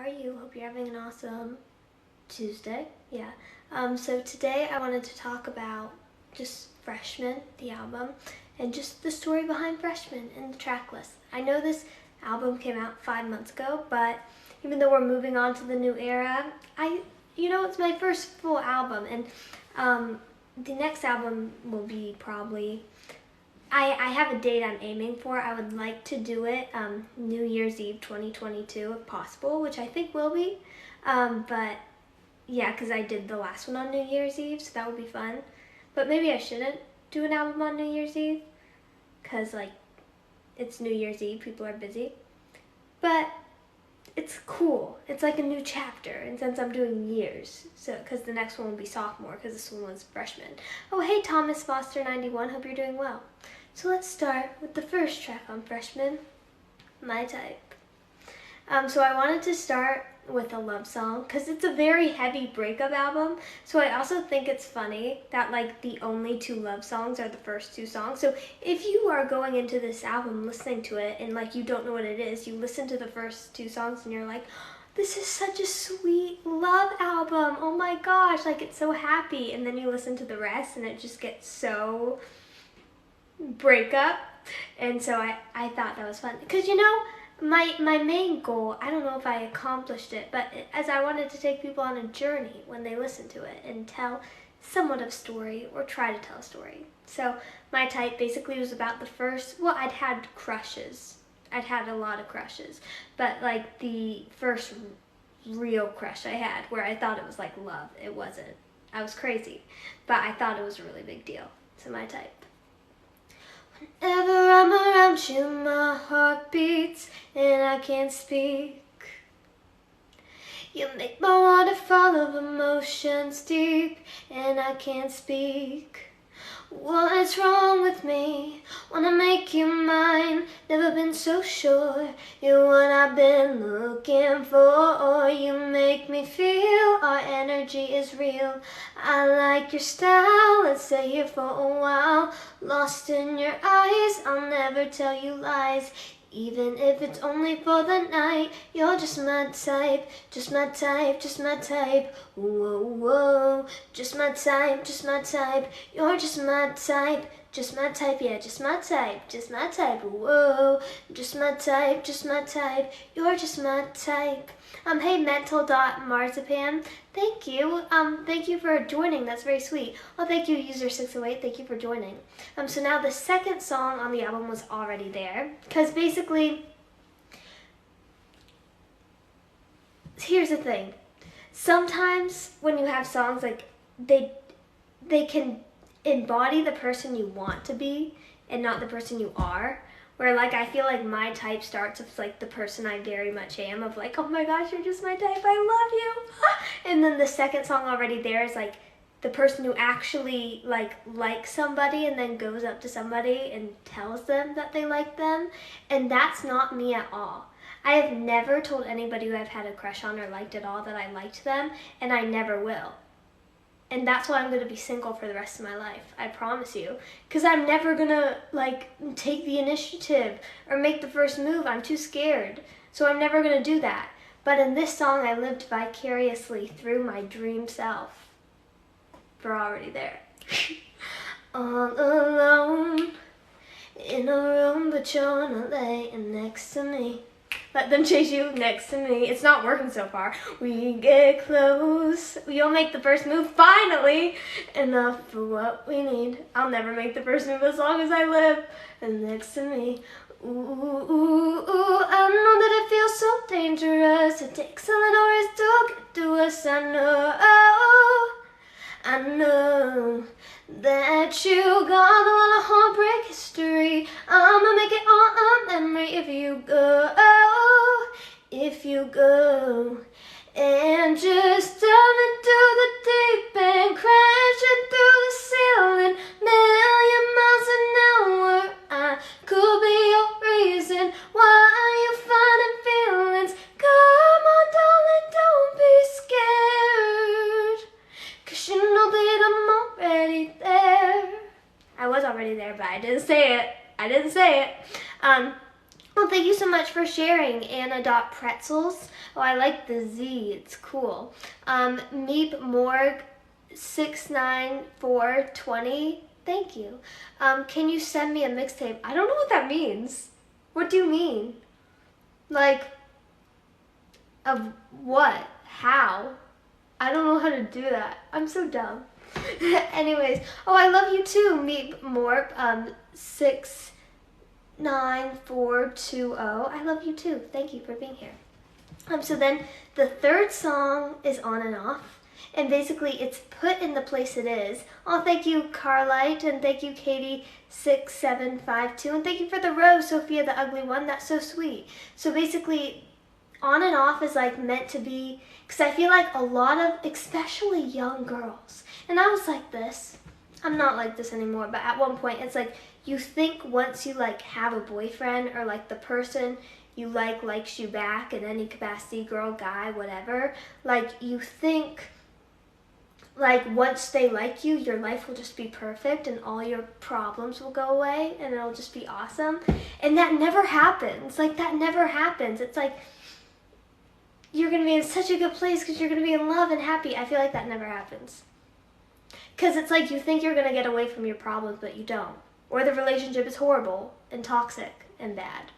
are you? Hope you're having an awesome Tuesday. Yeah. So today I wanted to talk about just Freshman, the album, and just the story behind Freshman and the track list. I know this album came out 5 months ago, but even though we're moving on to the new era, it's my first full album, and the next album will be probably, I have a date I'm aiming for. I would like to do it New Year's Eve 2022 if possible, which I think will be. But yeah, because I did the last one on New Year's Eve, so that would be fun. But maybe I shouldn't do an album on New Year's Eve because it's New Year's Eve, people are busy. But it's cool. It's like a new chapter, and since I'm doing years, so because the next one will be sophomore, because this one was freshman. Oh, hey, Thomas Foster 91. Hope you're doing well. So let's start with the first track on Freshman, My Type. So I wanted to start with a love song because it's a very heavy breakup album. So I also think it's funny that the only 2 love songs are the first 2 songs. So if you are going into this album listening to it and you don't know what it is, you listen to the first 2 songs and you're like, this is such a sweet love album. Oh my gosh, it's so happy. And then you listen to the rest and it just gets so breakup. And so I thought that was fun because my main goal, I don't know if I accomplished it, but as I wanted to take people on a journey when they listen to it and tell somewhat of a story or try to tell a story. So My Type basically was about the first, I'd had crushes. I'd had a lot of crushes, but the first real crush I had where I thought it was love, it wasn't. I was crazy, but I thought it was a really big deal. So My Type. Whenever I'm around you, my heart beats and I can't speak. You make my waterfall of emotions deep and I can't speak. What's wrong with me? Wanna make you mine. Never been so sure you're what I've been looking for. You make me feel our energy is real. I like your style, let's stay here for a while. Lost in your eyes, I'll never tell you lies. Even if it's only for the night, you're just my type, just my type, just my type. Whoa, whoa, just my type, just my type. You're just my type, just my type, yeah, just my type, just my type. Whoa, just my type, just my type. You're just my type. Hey, mental.marzipan. Thank you. Thank you for joining. That's very sweet. Oh, thank you, user608. Thank you for joining. So now the second song on the album was already there. Because basically, here's the thing. Sometimes when you have songs, they can embody the person you want to be and not the person you are. Where I feel My Type starts with the person I very much am, of oh my gosh, you're just my type, I love you. And then the second song already there is the person who actually likes somebody and then goes up to somebody and tells them that they like them. And that's not me at all. I have never told anybody who I've had a crush on or liked at all that I liked them, and I never will. And that's why I'm going to be single for the rest of my life, I promise you. Because I'm never going to, take the initiative or make the first move. I'm too scared. So I'm never going to do that. But in this song, I lived vicariously through my dream self. We're already there. All alone in a room, but you're not laying next to me. Let them chase you next to me. It's not working so far. We get close. You'll make the first move, finally. Enough for what we need. I'll never make the first move as long as I live. And next to me. Ooh, ooh, ooh. I know that it feels so dangerous. It takes a little risk to get to us. I know that you got a lot of heartbreak history. I'ma make it all a memory if you go, and just dive into the deep end, crashing through the ceiling, million miles an hour. I could be your reason why you're finding feelings. Come on, darling, don't be scared, 'cause you know that I'm already there. I was already there, but I didn't say it. Well, thank you so much for sharing, Anna.pretzels. Oh, I like the Z, it's cool. Meep Morg 69420, thank you. Can you send me a mixtape? I don't know what that means. What do you mean? Like, of what? How? I don't know how to do that. I'm so dumb. Anyways, oh, I love you too, Meep Morp 69420. I love you too. Thank you for being here. So then the third song is On and Off, and basically it's put in the place it is. Oh, thank you, Carlite, and thank you, Katie6752, and thank you for the rose, Sophia the ugly one. That's so sweet. So basically, On and Off is like meant to be, because I feel like a lot of, especially young girls, and I was like this, I'm not like this anymore, but at one point it's like you think once you like have a boyfriend or like the person you like likes you back in any capacity, girl, guy, whatever, like you think like once they like you, your life will just be perfect and all your problems will go away and it'll just be awesome. And that never happens. Like that never happens. It's like you're going to be in such a good place because you're going to be in love and happy. I feel like that never happens. Because it's like you think you're going to get away from your problems, but you don't. Or the relationship is horrible and toxic and bad.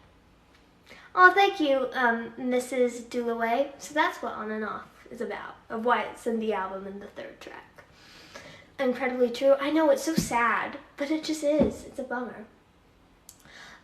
Oh, thank you, Mrs. Dulaway. So that's what On and Off is about, of why it's in the album in the third track. Incredibly true. I know, it's so sad, but it just is. It's a bummer.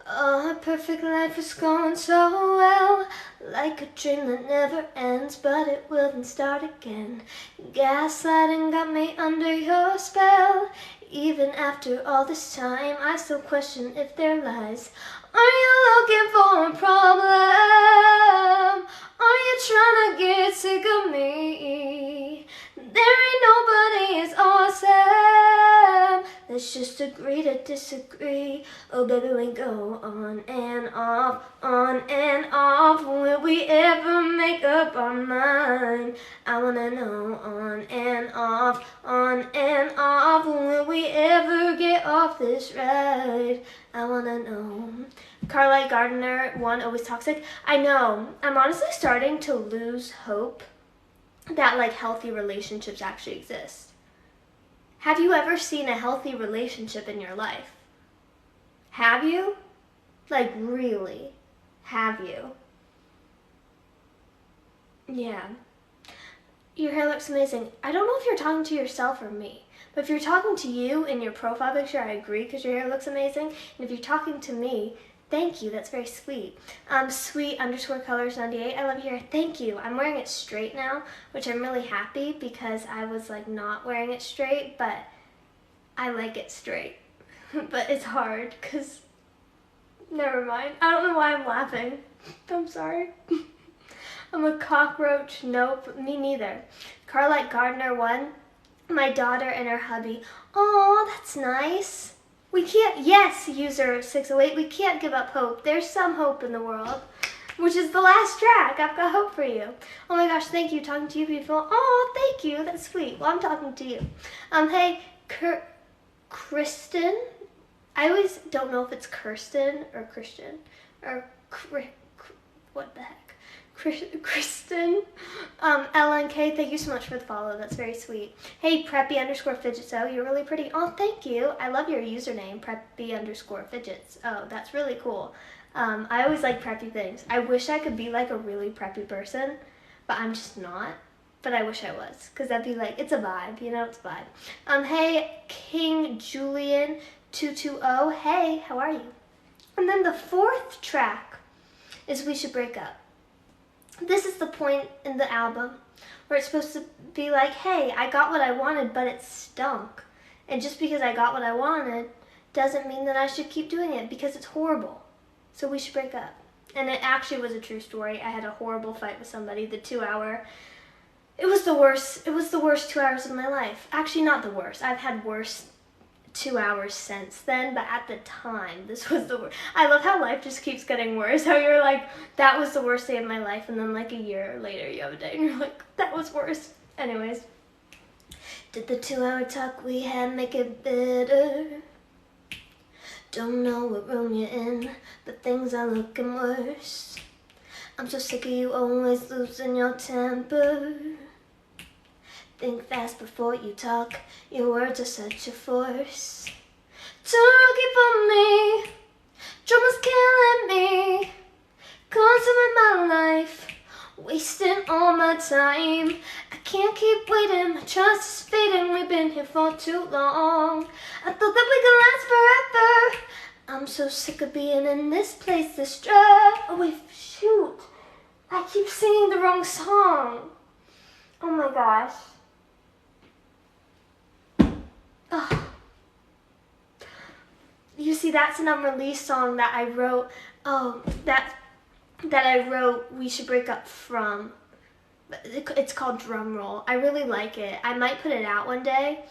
Oh, perfect life is going so well, like a dream that never ends, but it will then start again. Gaslighting got me under your spell. Even after all this time, I still question if they're lies. Are you looking for a problem? Are you trying to get sick of me? There ain't nobody as awesome. Let's just agree to disagree. Oh baby, we go on and off, on and off. Will we ever make up our mind? I wanna know, on and off, on and off. Will we ever get off this ride? I wanna know. Carlite Gardner, one, always toxic. I know. I'm honestly starting to lose hope that like healthy relationships actually exist. Have you ever seen a healthy relationship in your life? Have you? Like really? Have you? Yeah. Your hair looks amazing. I don't know if you're talking to yourself or me, but if you're talking to you in your profile picture, I agree because your hair looks amazing. And if you're talking to me, thank you, that's very sweet. Sweet_colors98, I love your hair, thank you. I'm wearing it straight now, which I'm really happy because I was like not wearing it straight, but I like it straight. But it's hard because, never mind. I don't know why I'm laughing. I'm sorry. I'm a cockroach, nope, me neither. Carlite Gardner 1, my daughter and her hubby. Aw, that's nice. We can't, yes, user 608, we can't give up hope. There's some hope in the world, which is the last track. I've got hope for you. Oh my gosh, thank you. Talking to you, beautiful. Oh, thank you. That's sweet. Well, I'm talking to you. Hey, Kristen. I always don't know if it's Kirsten or Christian or what the heck. Kristen, LNK, thank you so much for the follow. That's very sweet. Hey, Preppy_fidgets. You're really pretty. Oh, thank you. I love your username, Preppy_fidgets. Oh, that's really cool. I always like preppy things. I wish I could be like a really preppy person, but I'm just not. But I wish I was, because that'd be like, it's a vibe, you know, it's a vibe. Hey, King Julian 220. Hey, how are you? And then the fourth track is We Should Break Up. This is the point in the album where it's supposed to be like, hey, I got what I wanted, but it stunk. And just because I got what I wanted doesn't mean that I should keep doing it because it's horrible. So we should break up. And it actually was a true story. I had a horrible fight with somebody, the 2 hour. It was the worst 2 hours of my life. Actually, not the worst. I've had worse 2 hours since then, but at the time, this was the worst. I love how life just keeps getting worse. How you're like, that was the worst day of my life, and then like a year later you have a day and you're like, that was worse. Anyways, did the 2 hour talk we had make it better? Don't know what room you're in, but things are looking worse. I'm so sick of you always losing your temper. Think fast before you talk, your words are such a force. Too rookie for me, drama's killing me. Consuming my life, wasting all my time. I can't keep waiting, my trust is fading. We've been here for too long. I thought that we could last forever. I'm so sick of being in this place, this drug. Oh wait, shoot. I keep singing the wrong song. Oh my gosh. Oh. You see, that's an unreleased song that I wrote. Oh, that I wrote We Should Break Up From. It's called Drum Roll. I really like it. I might put it out one day.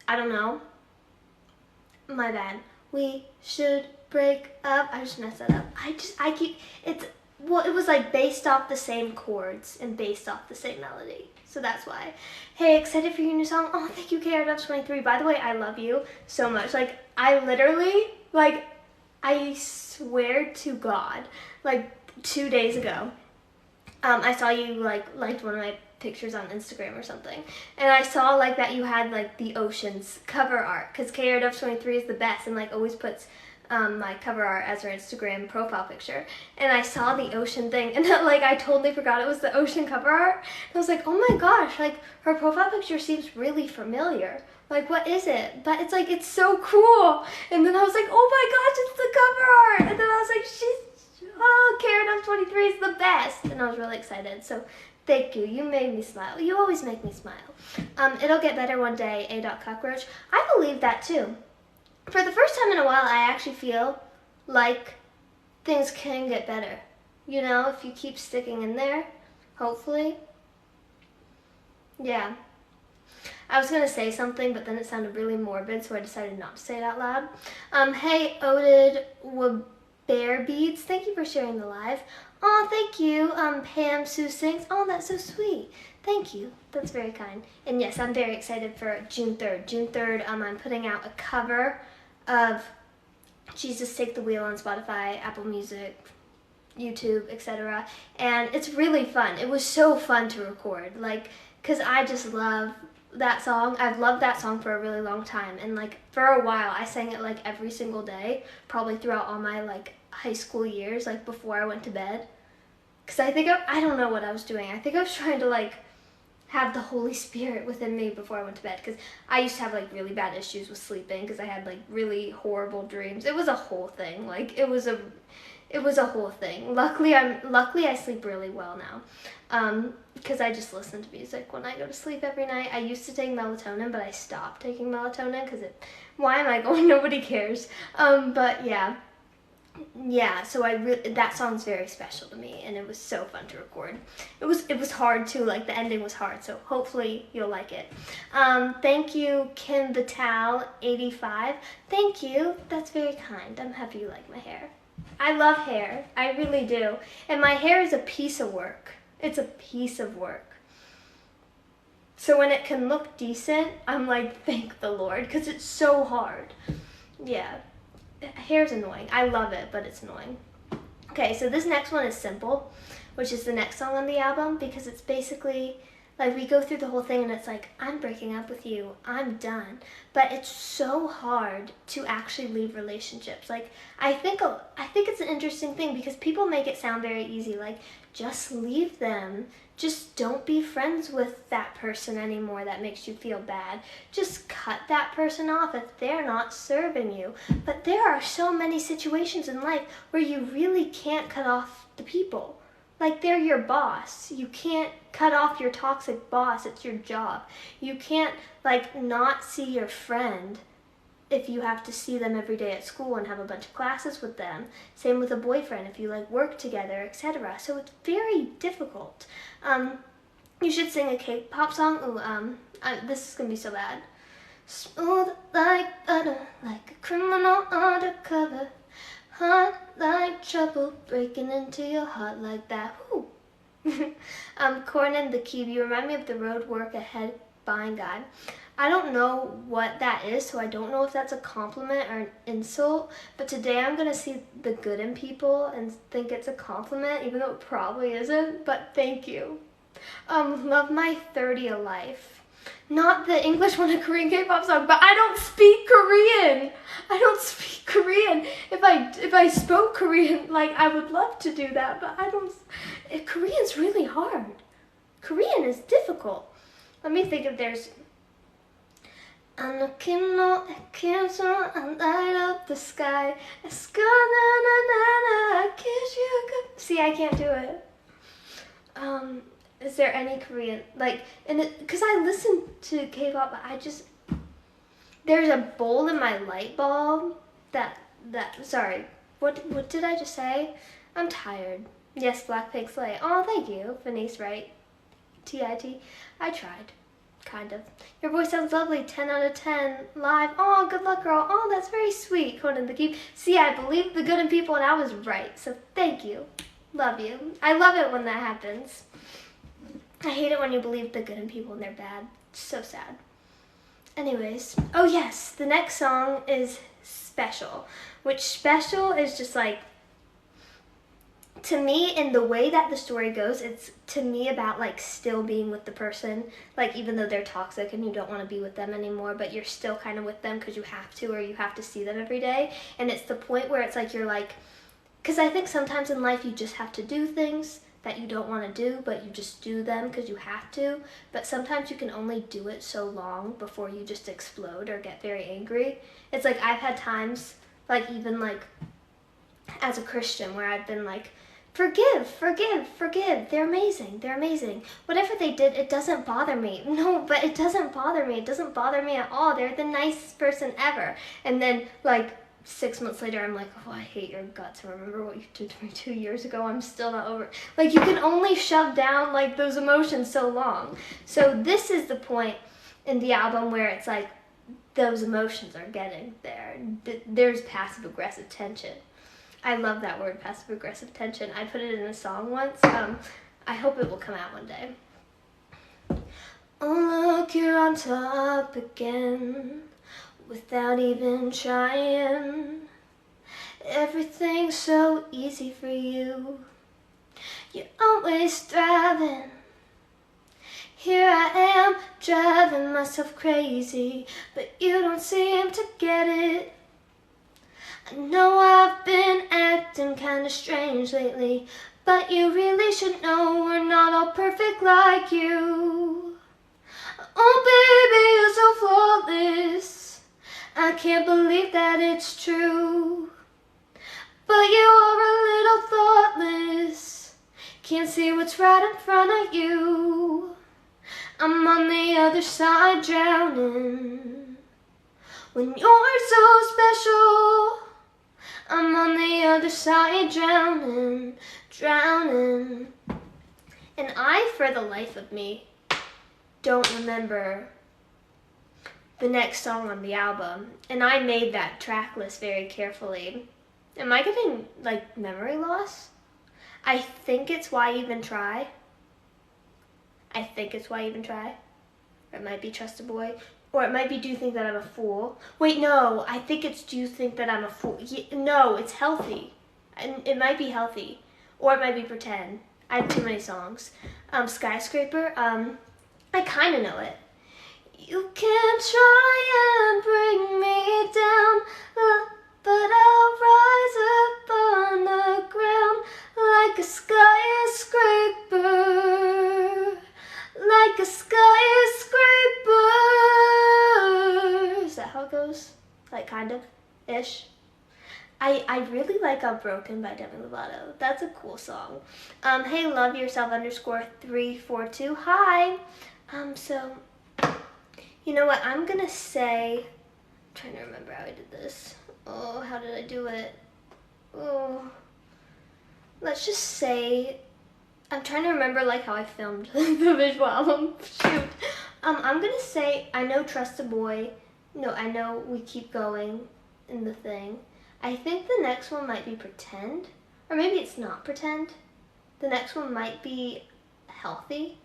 I don't know. My bad. We should break up. I just messed that up. It was like based off the same chords and based off the same melody. So that's why. Hey, excited for your new song? Oh, thank you, KRW23. By the way, I love you so much. Like, I literally, like, I swear to God, like 2 days ago, I saw you liked one of my pictures on Instagram or something, and I saw like that you had like the oceans cover art, because KRW23 is the best and like always puts my cover art as her Instagram profile picture, and I saw the ocean thing, and like I totally forgot it was the ocean cover art. And I was like, oh my gosh, like her profile picture seems really familiar. Like, what is it? But it's like, it's so cool. And then I was like, oh my gosh, it's the cover art. And then I was like, oh, KRW23 is the best. And I was really excited. So thank you. You made me smile. You always make me smile. It'll get better one day, A.Cockroach. I believe that too. For the first time in a while, I actually feel like things can get better. You know, if you keep sticking in there, hopefully. Yeah. I was going to say something, but then it sounded really morbid, so I decided not to say it out loud. Hey, Oded Bear Beads, thank you for sharing the live. Oh, thank you. Pam Sue Sings. Oh, that's so sweet. Thank you. That's very kind. And yes, I'm very excited for June 3rd. June 3rd, I'm putting out a cover of Jesus Take the Wheel on Spotify, Apple Music, YouTube, etc. And it's really fun. It was so fun to record, like, because I just love that song. I've loved that song for a really long time, and like for a while I sang it like every single day, probably throughout all my like high school years, like before I went to bed, because I don't know what I was doing. I think I was trying to like have the Holy Spirit within me before I went to bed, because I used to have like really bad issues with sleeping, because I had like really horrible dreams. It was a whole thing. Like it was a whole thing. Luckily I sleep really well now, because I just listen to music when I go to sleep every night. I used to take melatonin, but I stopped taking melatonin because why am I going? Nobody cares. But yeah. So that song's very special to me, and it was so fun to record. It was hard too. Like the ending was hard, so hopefully you'll like it. Thank you, Kim Vital 85. Thank you. That's very kind. I'm happy you like my hair. I love hair. I really do. And my hair is a piece of work. It's a piece of work. So when it can look decent, I'm like, thank the Lord, because it's so hard. Yeah. Hair's annoying. I love it, but it's annoying. Okay, so this next one is Simple, which is the next song on the album, because it's basically like we go through the whole thing and it's like, I'm breaking up with you, I'm done. But it's so hard to actually leave relationships. Like I think it's an interesting thing, because people make it sound very easy, like just leave them. Just don't be friends with that person anymore that makes you feel bad. Just cut that person off if they're not serving you. But there are so many situations in life where you really can't cut off the people. Like they're your boss. You can't cut off your toxic boss. It's your job. You can't like not see your friend if you have to see them every day at school and have a bunch of classes with them. Same with a boyfriend if you like work together, etc. So it's very difficult. You should sing a K-pop song. Ooh, this is gonna be so bad. Smooth like butter, like a criminal undercover. Hot like trouble, breaking into your heart like that. Whoo. Corn and the Key, you remind me of the road work ahead buying guy. I don't know what that is, so I don't know if that's a compliment or an insult, but today I'm going to see the good in people and think it's a compliment, even though it probably isn't, but thank you. Love my 30 a life. Not the English one, a Korean K-pop song, but I don't speak Korean. I don't speak Korean. If I spoke Korean, like, I would love to do that, but I don't. Korean's really hard. Korean is difficult. Let me think if there's. I'm looking at I light up the sky. I kiss you good. See, I can't do it. Is there any Korean, like, and because I listen to K-pop, but there's a bowl in my light bulb sorry, what did I just say? I'm tired. Yes, Blackpink Slay. Oh, thank you, Venice Wright. TIT. I tried. Kind of. Your voice sounds lovely. 10 out of 10 live. Oh, good luck, girl. Oh, that's very sweet. Conan the Keep. See, I believe the good in people and I was right. So thank you. Love you. I love it when that happens. I hate it when you believe the good in people and they're bad. It's so sad. Anyways. Oh yes, the next song is Special. Which Special is just like, to me, in the way that the story goes, it's to me about like still being with the person, like even though they're toxic and you don't want to be with them anymore, but you're still kind of with them because you have to, or you have to see them every day. And it's the point where it's like you're like, because I think sometimes in life you just have to do things that you don't want to do, but you just do them because you have to. But sometimes you can only do it so long before you just explode or get very angry. It's like I've had times, like even like as a Christian, where I've been like, forgive, forgive, forgive. They're amazing. They're amazing. Whatever they did, it doesn't bother me. No, but it doesn't bother me. It doesn't bother me at all. They're the nicest person ever. And then like 6 months later, I'm like, oh, I hate your guts. Remember what you did to me 2 years ago? I'm still not over it. Like, you can only shove down like those emotions so long. So this is the point in the album where it's like those emotions are getting there. There's passive aggressive tension. I love that word, passive aggressive tension. I put it in a song once. I hope it will come out one day. Oh, look, you're on top again. Without even trying, everything's so easy for you. You're always thriving. Here I am, driving myself crazy, but you don't seem to get it. I know I've been acting kinda strange lately, but you really should know we're not all perfect like you. Oh baby, you're so flawless. I can't believe that it's true, but you are a little thoughtless. Can't see what's right in front of you. I'm on the other side drowning. When you're so special, I'm on the other side drowning, drowning. And I, for the life of me, don't remember the next song on the album, and I made that track list very carefully. Am I getting like memory loss? I think it's Why Even Try. I think it's Why Even Try. Or it might be Trust a Boy. Or it might be Do You Think That I'm a Fool. Wait, no, I think it's Do You Think That I'm a Fool. No, it's Healthy. And it might be Healthy. Or it might be Pretend. I have too many songs. Skyscraper, I kind of know it. You can try and bring me down, but I'll rise up on the ground like a skyscraper, like a skyscraper. Is that how it goes? Like, kind of, ish. I really like Unbroken by Demi Lovato. That's a cool song. Hey, love yourself _342. Hi. So, you know what, I'm gonna say, I'm trying to remember how I did this. Oh, how did I do it? Oh, let's just say, I'm trying to remember like how I filmed the visual album. Shoot. I'm gonna say, I know Trust a Boy. No, I know We Keep Going in the thing. I think the next one might be Pretend, or maybe it's not Pretend. The next one might be Healthy.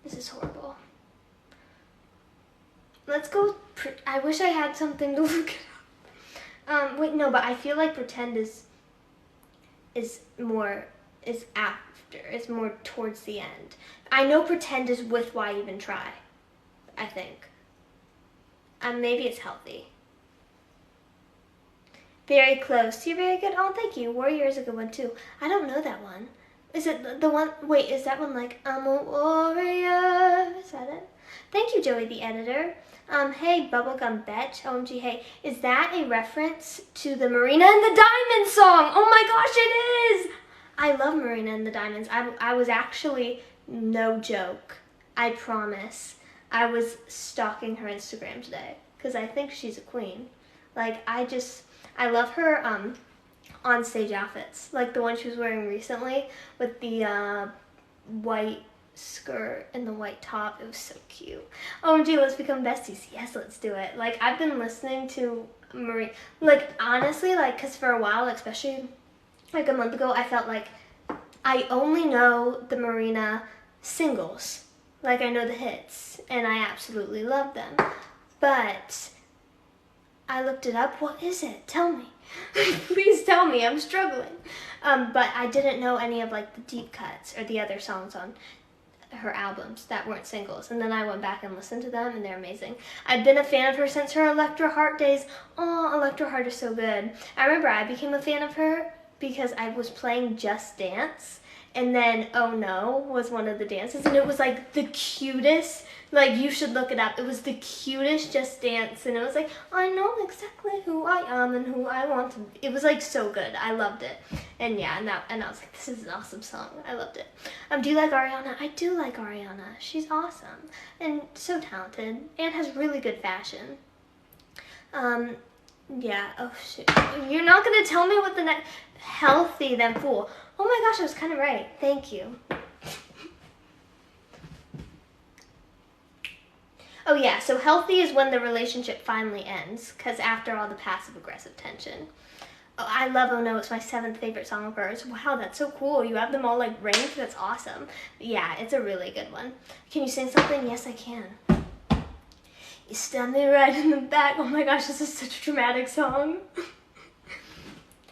This is horrible. Let's go, I wish I had something to look at. Wait, no, but I feel like pretend is more towards the end. I know pretend is with Why Even Try, I think. Maybe it's healthy. Very close. You're very good. Oh, thank you. Warrior is a good one too. I don't know that one. Is it the one? Wait, is that one like I'm a warrior? Is that it? Thank you, Joey, the editor. Hey, Bubblegum Betch. OMG, hey. Is that a reference to the Marina and the Diamonds song? Oh my gosh, it is! I love Marina and the Diamonds. I was actually, no joke, I promise, I was stalking her Instagram today because I think she's a queen. Like, I love her on stage outfits, like the one she was wearing recently with the white skirt and the white top. It was so cute. OMG, let's become besties. Yes, let's do it. Like, I've been listening to Marie, like, honestly, like, because for a while, especially like a month ago, I felt like I only know the Marina singles. Like, I know the hits, and I absolutely love them. But I looked it up. What is it? Tell me. Please tell me. I'm struggling. But I didn't know any of, like, the deep cuts or the other songs on her albums that weren't singles. And then I went back and listened to them, and they're amazing. I've been a fan of her since her Electra Heart days. Oh, Electra Heart is so good. I remember I became a fan of her because I was playing Just Dance, and then Oh No was one of the dances, and it was like the cutest, like, you should look it up. It was the cutest Just Dance, and it was like, I know exactly who I am and who I want to be. It was like so good. I loved it. And yeah, and I was like, this is an awesome song. I loved it. Do you like Ariana? I do like Ariana. She's awesome and so talented and has really good fashion. Yeah, oh shoot. You're not gonna tell me what the next, healthy then fool. Oh my gosh, I was kind of right. Thank you. Oh yeah, so healthy is when the relationship finally ends, because after all the passive aggressive tension. Oh, I love Oh No, it's my 7th favorite song of hers. Wow, that's so cool. You have them all like ranked, that's awesome. Yeah, it's a really good one. Can you sing something? Yes, I can. You stabbed me right in the back. Oh my gosh, this is such a dramatic song.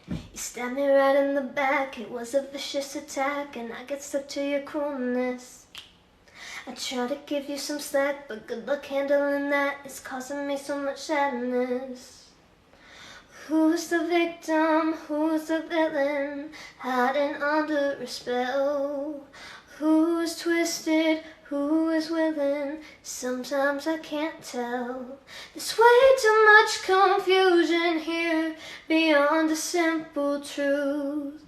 You stabbed me right in the back. It was a vicious attack, and I get stuck to your coolness. I try to give you some slack, but good luck handling that. It's causing me so much sadness. Who's the victim? Who's the villain? Hiding under a spell. Who's twisted? Who is willing? Sometimes I can't tell. There's way too much confusion here, beyond a simple truth.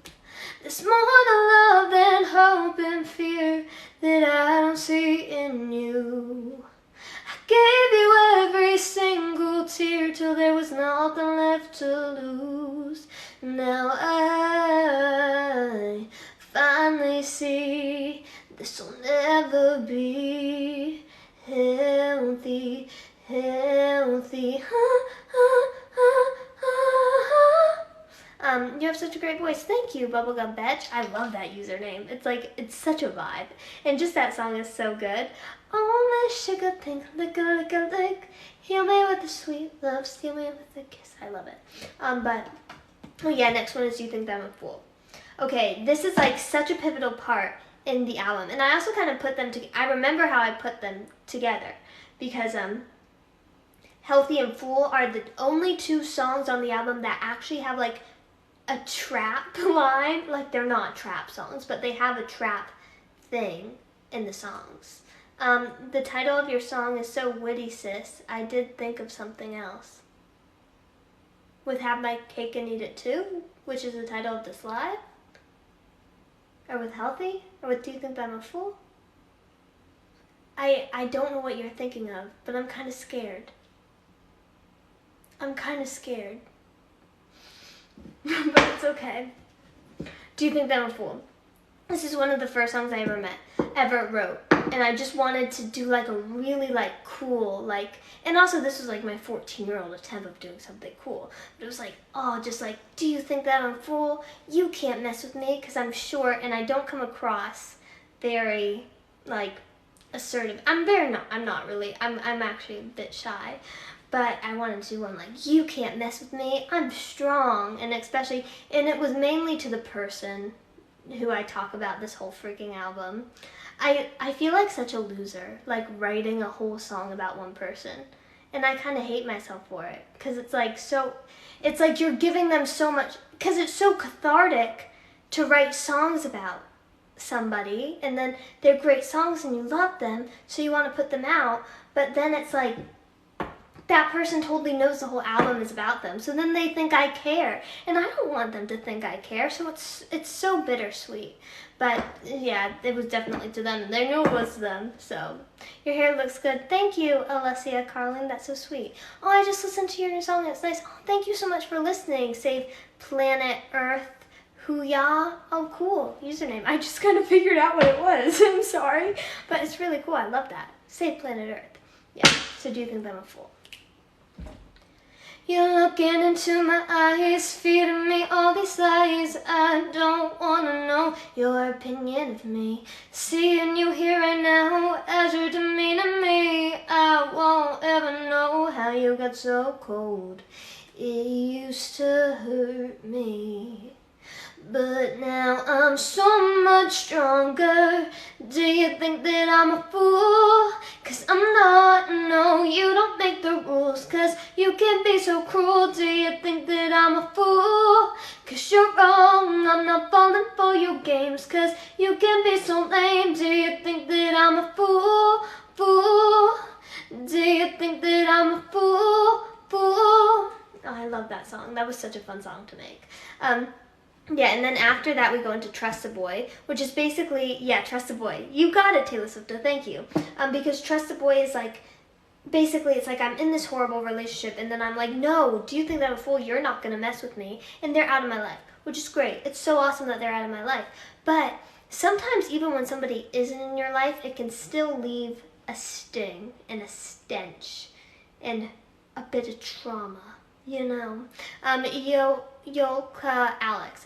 There's more to love than hope and fear that I don't see in you. I gave you every single tear till there was nothing left to lose. Now I finally see this'll never be healthy, healthy. You have such a great voice. Thank you, Bubblegum Betch. I love that username. It's like, it's such a vibe. And just that song is so good. Oh, my sugar pink, lick a lick a lick. Heal me with a sweet love, steal me with a kiss. I love it. Oh yeah, next one is You Think That I'm a Fool. Okay, this is like such a pivotal part in the album. And I also kind of put them together. I remember how I put them together because Healthy and Fool are the only 2 songs on the album that actually have like a trap line. Like, they're not trap songs, but they have a trap thing in the songs. The title of your song is so witty, sis. I did think of something else. With Have My Cake and Eat It Too, which is the title of this live. Or with Healthy? Or with Do You Think I'm a Fool? I don't know what you're thinking of, but I'm kind of scared. I'm kind of scared. But it's okay. Do You Think That I'm a Fool? This is one of the first songs I ever wrote. And I just wanted to do like a really like cool, like, and also this was like my 14-year-old attempt of doing something cool. But it was like, oh, just like, do you think that I'm a fool? You can't mess with me because I'm short and I don't come across very like assertive. I'm not really. I'm actually a bit shy. But I wanted to do one like, you can't mess with me, I'm strong. And it was mainly to the person who I talk about this whole freaking album. I feel like such a loser, like writing a whole song about one person. And I kind of hate myself for it. Because it's like you're giving them so much, because it's so cathartic to write songs about somebody. And then they're great songs and you love them, so you want to put them out. But then it's like, that person totally knows the whole album is about them, so then they think I care, and I don't want them to think I care, so it's so bittersweet. But yeah, it was definitely to them, and they knew it was to them. So your hair looks good. Thank you, Alessia Carlin. That's so sweet. Oh, I just listened to your new song. It's nice. Oh, thank you so much for listening. Save Planet Earth. Hooyah. Oh, cool username. I just kind of figured out what it was. I'm sorry, but it's really cool. I love that. Save Planet Earth. Yeah. So do you think I'm a fool? You're looking into my eyes, feeding me all these lies. I don't wanna know your opinion of me. Seeing you here right now as you're demeaning me, I won't ever know how you got so cold. It used to hurt me, but now I'm so much stronger. Do you think that I'm a fool? 'Cause I'm not, no, you don't make the rules. 'Cause you can be so cruel. Do you think that I'm a fool? 'Cause you're wrong, I'm not falling for your games. 'Cause you can be so lame. Do you think that I'm a fool? Fool? Do you think that I'm a fool? Fool? Oh, I love that song. That was such a fun song to make. Yeah, and then after that we go into Trust a Boy, which is basically, yeah, Trust a Boy. You got it, Taylor Swift, thank you. Because Trust a Boy is like, basically it's like I'm in this horrible relationship and then I'm like, no, do you think that I'm a fool? You're not going to mess with me. And they're out of my life, which is great. It's so awesome that they're out of my life. But sometimes even when somebody isn't in your life, it can still leave a sting and a stench and a bit of trauma, you know. Yoka Alex.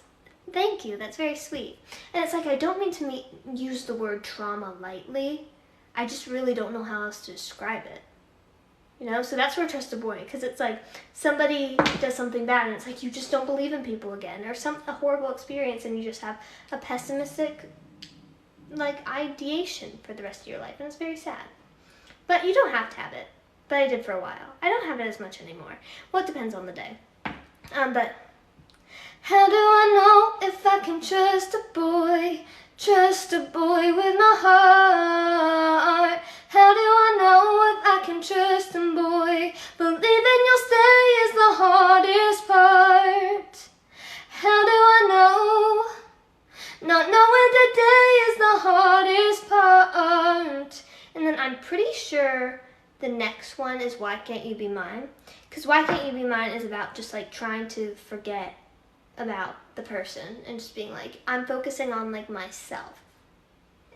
Thank you, that's very sweet. And it's like, I don't mean to use the word trauma lightly. I just really don't know how else to describe it. You know, so that's where Trust a Boy, because it's like somebody does something bad and it's like you just don't believe in people again, or a horrible experience and you just have a pessimistic like ideation for the rest of your life, and it's very sad. But you don't have to have it. But I did for a while. I don't have it as much anymore. Well, it depends on the day. But how do I know if I can trust a boy? Trust a boy with my heart. How do I know if I can trust him, boy? Believing you'll stay is the hardest part. How do I know? Not knowing today is the hardest part. And then I'm pretty sure the next one is Why Can't You Be Mine? Because Why Can't You Be Mine is about just like trying to forget about the person and just being like, I'm focusing on like myself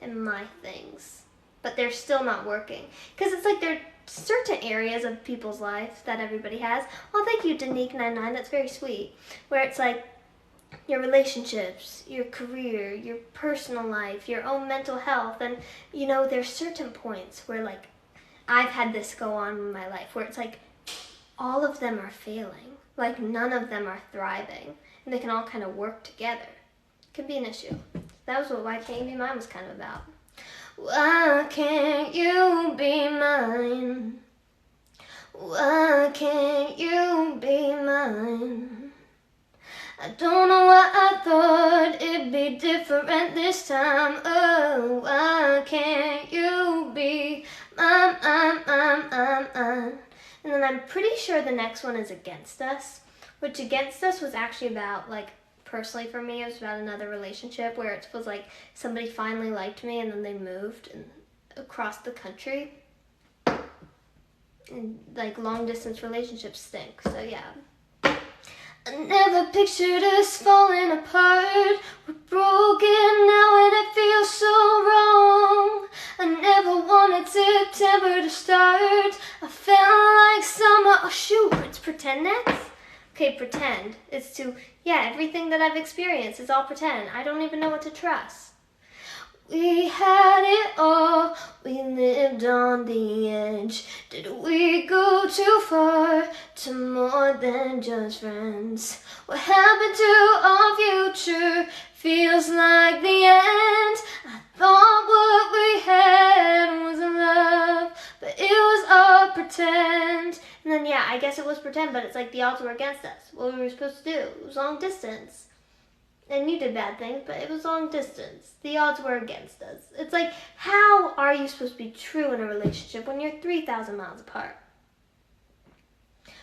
and my things, but they're still not working. Because it's like there are certain areas of people's life that everybody has. Oh, thank you, Danique99, that's very sweet. Where it's like your relationships, your career, your personal life, your own mental health, and you know, there's certain points where like I've had this go on in my life where it's like all of them are failing, like none of them are thriving, and they can all kind of work together. It can be an issue. That was what Why Can't You Be Mine was kind of about. Why can't you be mine? Why can't you be mine? I don't know why I thought it'd be different this time. Oh, why can't you be mine? And then I'm pretty sure the next one is Against Us, which Against Us was actually about, like, personally for me, it was about another relationship where it was like somebody finally liked me and then they moved across the country. And, like, long distance relationships stink, so yeah. I never pictured us falling apart. We're broken now and it feels so wrong. I never wanted September to start. I felt like summer. Oh shoot, it's pretend next? Okay, pretend. It's everything that I've experienced is all pretend. I don't even know what to trust. we had it all, we lived on the edge. Did we go too far, to more than just friends? What happened to our future feels like the end. I thought what we had was love, but it was all pretend. And then yeah, I guess it was pretend, but it's like the odds were against us. What we were supposed to do, it was long distance. And you did bad things, but it was long distance. The odds were against us. It's like, how are you supposed to be true in a relationship when you're 3,000 miles apart?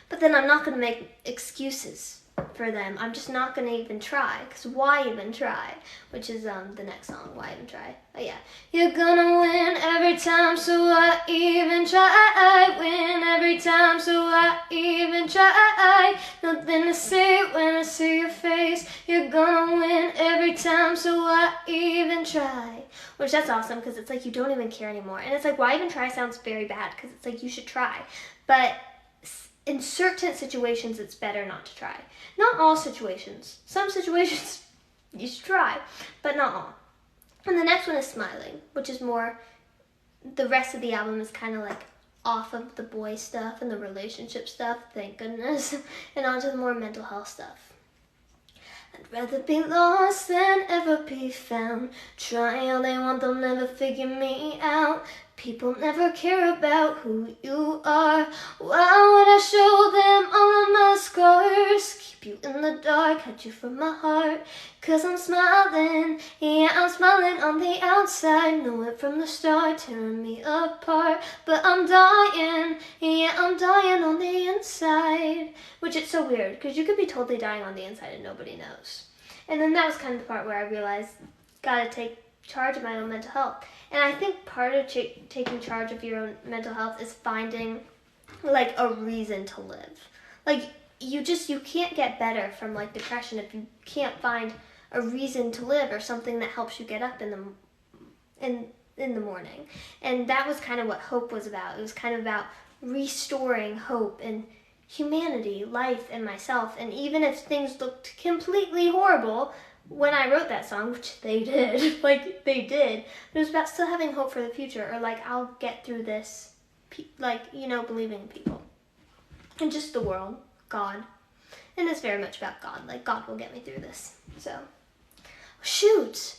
But then I'm not going to make excuses for them. I'm just not going to even try, because why even try? Which is the next song, Why Even Try? Oh yeah. You're gonna win every time, so I even try. Win every time, so I even try. Nothing to say when I see your face. You're gonna win every time, so I even try. Which that's awesome, because it's like you don't even care anymore. And it's like, why even try sounds very bad, because it's like you should try. But in certain situations, it's better not to try. Not all situations. Some situations you should try, but not all. And the next one is Smiling, which is more, the rest of the album is kind of like off of the boy stuff and the relationship stuff, thank goodness, and onto the more mental health stuff. I'd rather be lost than ever be found. Try all they want, they'll never figure me out. People never care about who you are. Why would I show them all of my scars? Keep you in the dark, hide you from my heart. 'Cause I'm smiling, yeah, I'm smiling on the outside. Know it from the start, tearing me apart. But I'm dying, yeah, I'm dying on the inside. Which is so weird, because you could be totally dying on the inside and nobody knows. And then that was kind of the part where I realized, gotta take charge of my own mental health. And I think part of taking charge of your own mental health is finding like a reason to live. Like you can't get better from like depression if you can't find a reason to live or something that helps you get up in the morning. And that was kind of what Hope was about. It was kind of about restoring hope and humanity, life, and myself. And even if things looked completely horrible when I wrote that song, which they did, like they did, it was about still having hope for the future, or like I'll get through this, like, you know, believing in people and just the world, God. And it's very much about God, like God will get me through this. So shoot,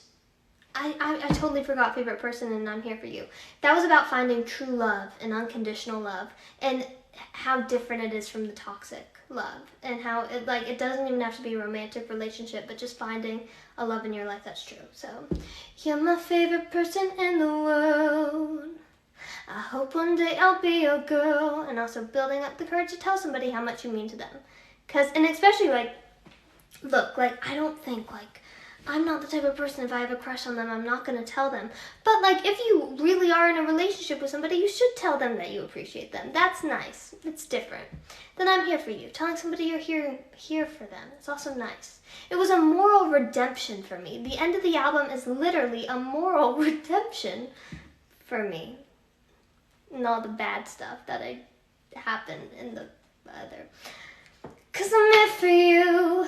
I totally forgot Favorite Person and I'm Here For You. That was about finding true love and unconditional love, and how different it is from the toxic love, and how it doesn't even have to be a romantic relationship, but just finding a love in your life that's true. So you're my favorite person in the world. I hope one day I'll be your girl. And also building up the courage to tell somebody how much you mean to them. And especially like, look, like I don't think like, I'm not the type of person, if I have a crush on them, I'm not going to tell them. But like, if you really are in a relationship with somebody, you should tell them that you appreciate them. That's nice. It's different. Then I'm here for you. Telling somebody you're here for them. It's also nice. It was a moral redemption for me. The end of the album is literally a moral redemption for me. And all the bad stuff that happened in the other. 'Cause I'm here for you.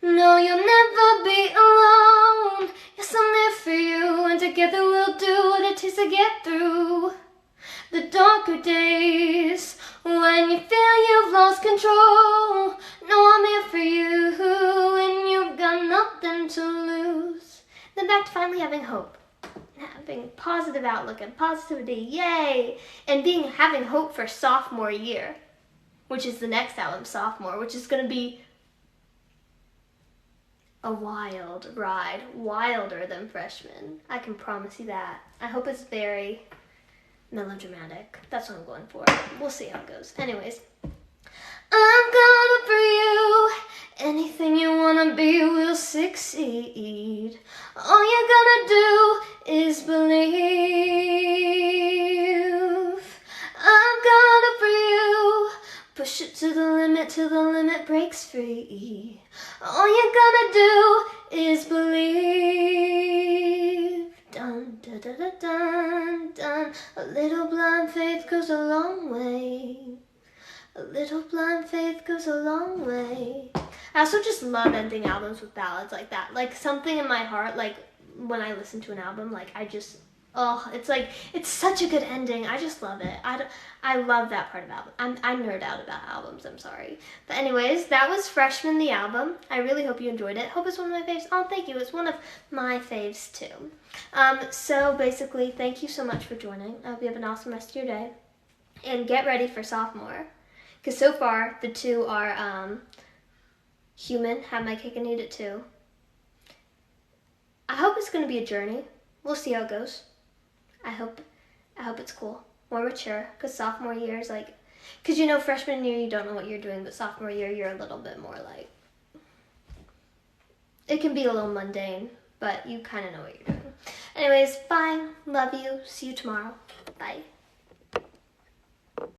No, you'll never be alone. Yes, I'm there for you, and together we'll do what it takes to get through the darker days when you feel you've lost control. No, I'm here for you, and you've got nothing to lose. Then back to finally having hope, having positive outlook and positivity, yay! And having hope for sophomore year, which is the next album, Sophomore, which is going to be a wild ride, wilder than Freshman. I can promise you that. I hope it's very melodramatic. That's what I'm going for. We'll see how it goes. Anyways, I'm gonna for you. Anything you wanna be will succeed. All you're gonna do is believe. I'm gonna for you. Push it to the limit till the limit breaks free. All you're gonna do is believe. Dun, dun, dun, dun, dun, dun. A little blind faith goes a long way. A little blind faith goes a long way. I also just love ending albums with ballads like that. Like something in my heart like when I listen to an album, like it's like, it's such a good ending. I just love it. I love that part of album. I nerd out about albums, I'm sorry. But anyways, that was Freshman the album. I really hope you enjoyed it. Hope it's one of my faves. Oh, thank you. It's one of my faves too. So basically, thank you so much for joining. I hope you have an awesome rest of your day. And get ready for Sophomore. Because so far, the two are Human, Have My Cake and Eat It Too. I hope it's going to be a journey. We'll see how it goes. I hope it's cool, more mature, because sophomore year is like, because you know, freshman year you don't know what you're doing, but sophomore year you're a little bit more like, it can be a little mundane, but you kind of know what you're doing. Anyways, bye, love you, see you tomorrow, bye.